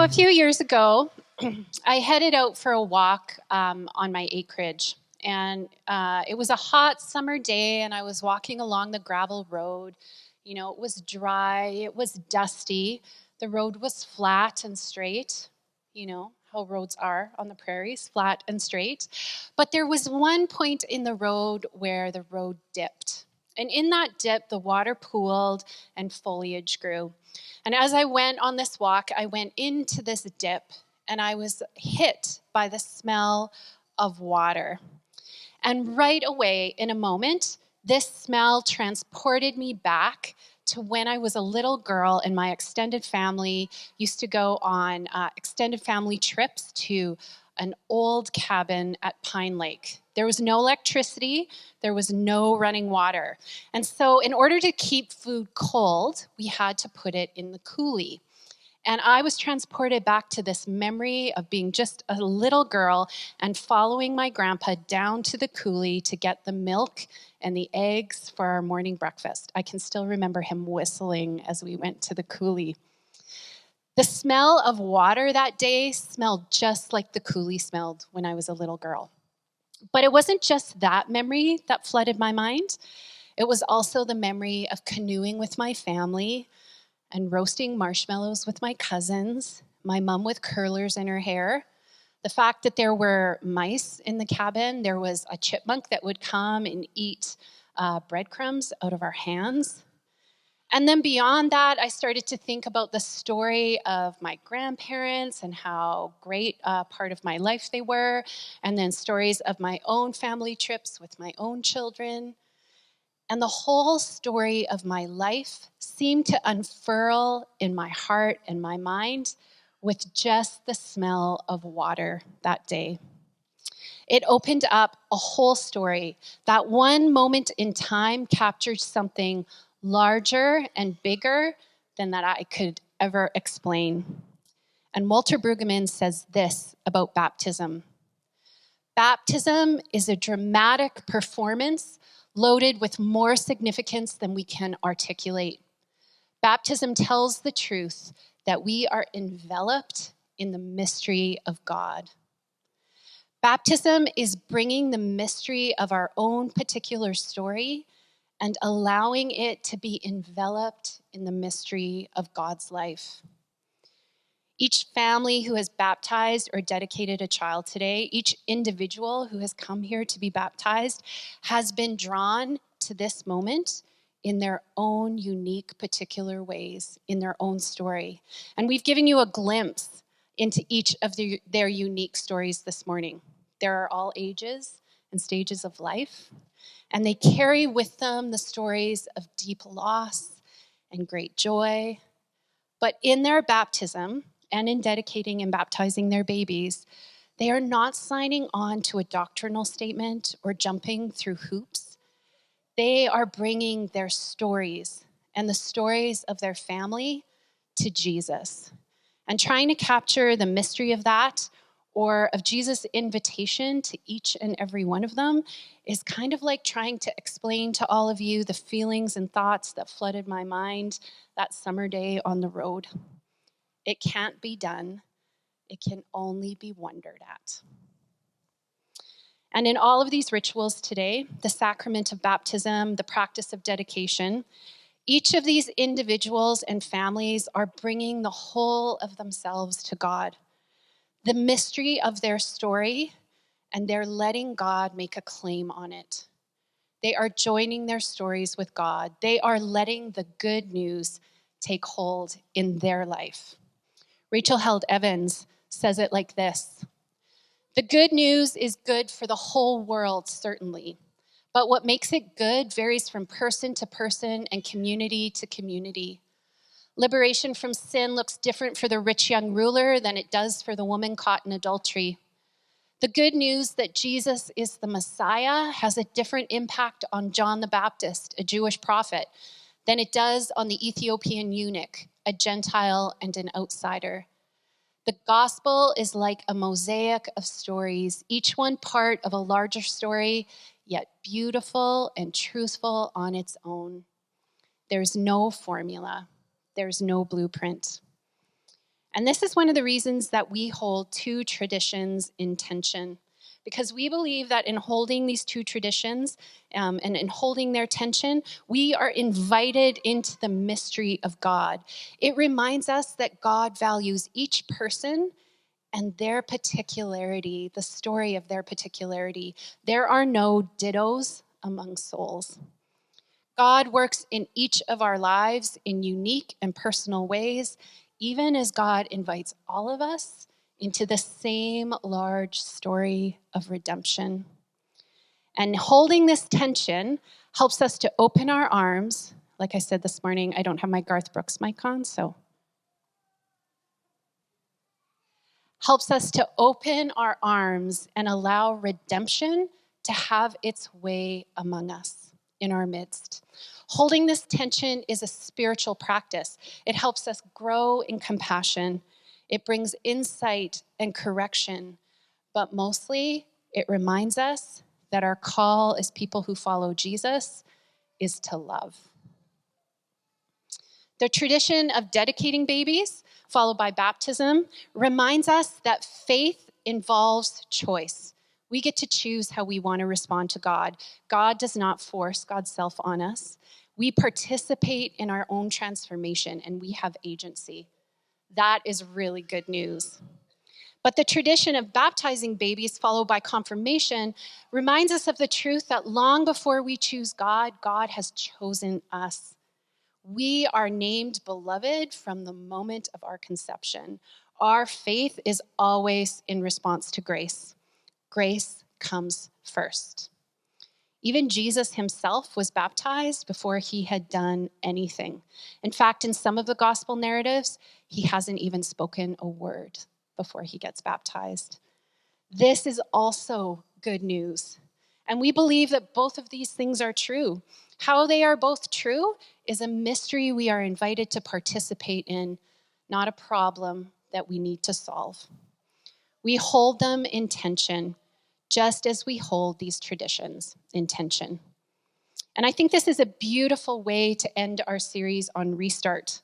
A few years ago, I headed out for a walk on my acreage. And it was a hot summer day, and I was walking along the gravel road. You know, it was dry, it was dusty. The road was flat and straight. You know how roads are on the prairies, flat and straight. But there was one point in the road where the road dipped. And in that dip, the water pooled and foliage grew. And as I went on this walk, I went into this dip, and I was hit by the smell of water. And right away, in a moment, this smell transported me back to when I was a little girl and my extended family used to go on extended family trips to an old cabin at Pine Lake. There was no electricity, there was no running water. And so in order to keep food cold, we had to put it in the coulee. And I was transported back to this memory of being just a little girl and following my grandpa down to the coulee to get the milk and the eggs for our morning breakfast. I can still remember him whistling as we went to the coulee. The smell of water that day smelled just like the coulee smelled when I was a little girl. But it wasn't just that memory that flooded my mind. It was also the memory of canoeing with my family and roasting marshmallows with my cousins, my mom with curlers in her hair, the fact that there were mice in the cabin, there was a chipmunk that would come and eat breadcrumbs out of our hands. And then beyond that, I started to think about the story of my grandparents and how great a part of my life they were, and then stories of my own family trips with my own children. And the whole story of my life seemed to unfurl in my heart and my mind with just the smell of water that day. It opened up a whole story. That one moment in time captured something larger and bigger than that I could ever explain. And Walter Brueggemann says this about baptism. Baptism is a dramatic performance loaded with more significance than we can articulate. Baptism tells the truth that we are enveloped in the mystery of God. Baptism is bringing the mystery of our own particular story and allowing it to be enveloped in the mystery of God's life. Each family who has baptized or dedicated a child today, each individual who has come here to be baptized, has been drawn to this moment in their own unique, particular ways, in their own story. And we've given you a glimpse into each of their unique stories this morning. There are all ages and stages of life, and they carry with them the stories of deep loss and great joy. But in their baptism, and in dedicating and baptizing their babies, they are not signing on to a doctrinal statement or jumping through hoops. They are bringing their stories and the stories of their family to Jesus and trying to capture the mystery of that, or of Jesus' invitation to each and every one of them, is kind of like trying to explain to all of you the feelings and thoughts that flooded my mind that summer day on the road. It can't be done. It can only be wondered at. And in all of these rituals today, the sacrament of baptism, the practice of dedication, each of these individuals and families are bringing the whole of themselves to God, the mystery of their story, and they're letting God make a claim on it. They are joining their stories with God. They are letting the good news take hold in their life. Rachel Held Evans says it like this: the good news is good for the whole world, certainly, but what makes it good varies from person to person and community to community. Liberation from sin looks different for the rich young ruler than it does for the woman caught in adultery. The good news that Jesus is the Messiah has a different impact on John the Baptist, a Jewish prophet, than it does on the Ethiopian eunuch, a Gentile and an outsider. The gospel is like a mosaic of stories, each one part of a larger story, yet beautiful and truthful on its own. There's no formula. There's no blueprint. And this is one of the reasons that we hold two traditions in tension, because we believe that in holding these two traditions and in holding their tension, we are invited into the mystery of God. It reminds us that God values each person and their particularity, the story of their particularity. There are no dittos among souls. God works in each of our lives in unique and personal ways, even as God invites all of us into the same large story of redemption. And holding this tension helps us to open our arms. Like I said this morning, I don't have my Garth Brooks mic on, so. Helps us to open our arms and allow redemption to have its way among us, in our midst. Holding this tension is a spiritual practice. It helps us grow in compassion. It brings insight and correction. But mostly, it reminds us that our call as people who follow Jesus is to love. The tradition of dedicating babies, followed by baptism, reminds us that faith involves choice. We get to choose how we want to respond to God. God does not force God's self on us. We participate in our own transformation, and we have agency. That is really good news. But the tradition of baptizing babies, followed by confirmation, reminds us of the truth that long before we choose God, God has chosen us. We are named beloved from the moment of our conception. Our faith is always in response to grace. Grace comes first. Even Jesus himself was baptized before he had done anything. In fact, in some of the gospel narratives, he hasn't even spoken a word before he gets baptized. This is also good news. And we believe that both of these things are true. How they are both true is a mystery we are invited to participate in, not a problem that we need to solve. We hold them in tension, just as we hold these traditions in tension. And I think this is a beautiful way to end our series on Restart.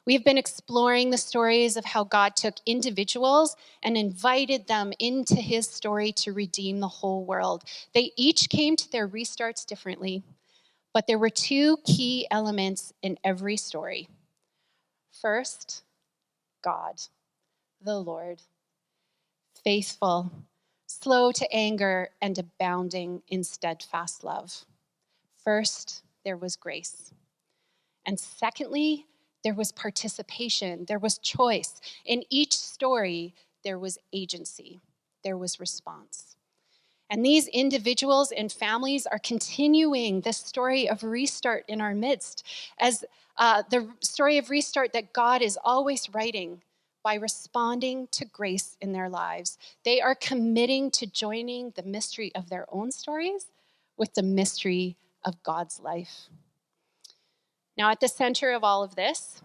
We've been exploring the stories of how God took individuals and invited them into his story to redeem the whole world. They each came to their restarts differently, but there were two key elements in every story. First, God, the Lord, faithful, slow to anger, and abounding in steadfast love. First, there was grace. And secondly, there was participation, there was choice. In each story, there was agency, there was response. And these individuals and families are continuing this story of restart in our midst as the story of restart that God is always writing by responding to grace in their lives. They are committing to joining the mystery of their own stories with the mystery of God's life. Now, at the center of all of this,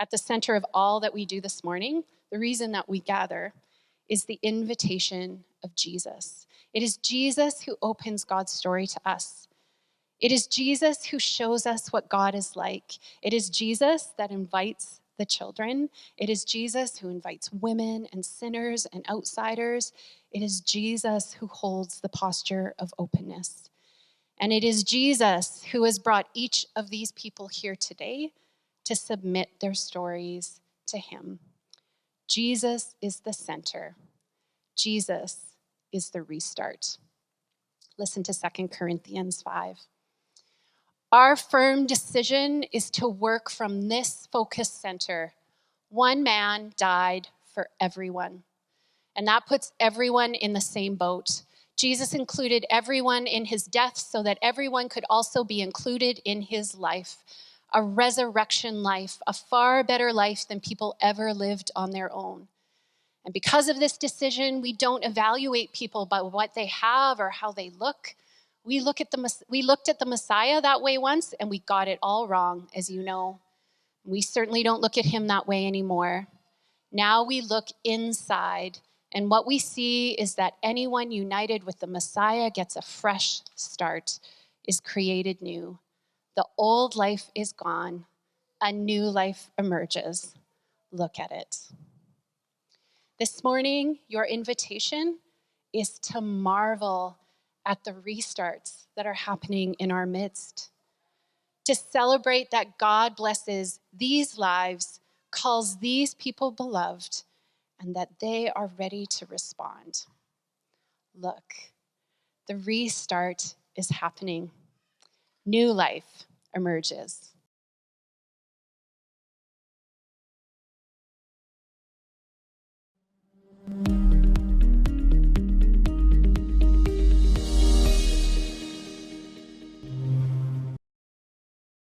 at the center of all that we do this morning, the reason that we gather is the invitation of Jesus. It is Jesus who opens God's story to us. It is Jesus who shows us what God is like. It is Jesus that invites the children. It is Jesus who invites women and sinners and outsiders. It is Jesus who holds the posture of openness. And it is Jesus who has brought each of these people here today to submit their stories to him. Jesus is the center. Jesus is the restart. Listen to 2 Corinthians 5. Our firm decision is to work from this focus center. One man died for everyone. And that puts everyone in the same boat. Jesus included everyone in his death so that everyone could also be included in his life. A resurrection life, a far better life than people ever lived on their own. And because of this decision, we don't evaluate people by what they have or how they look. We looked at the Messiah that way once, and we got it all wrong, as you know. We certainly don't look at him that way anymore. Now we look inside, and what we see is that anyone united with the Messiah gets a fresh start, is created new. The old life is gone. A new life emerges. Look at it. This morning, your invitation is to marvel at the restarts that are happening in our midst, to celebrate that God blesses these lives, calls these people beloved, and that they are ready to respond. Look, the restart is happening. New life emerges.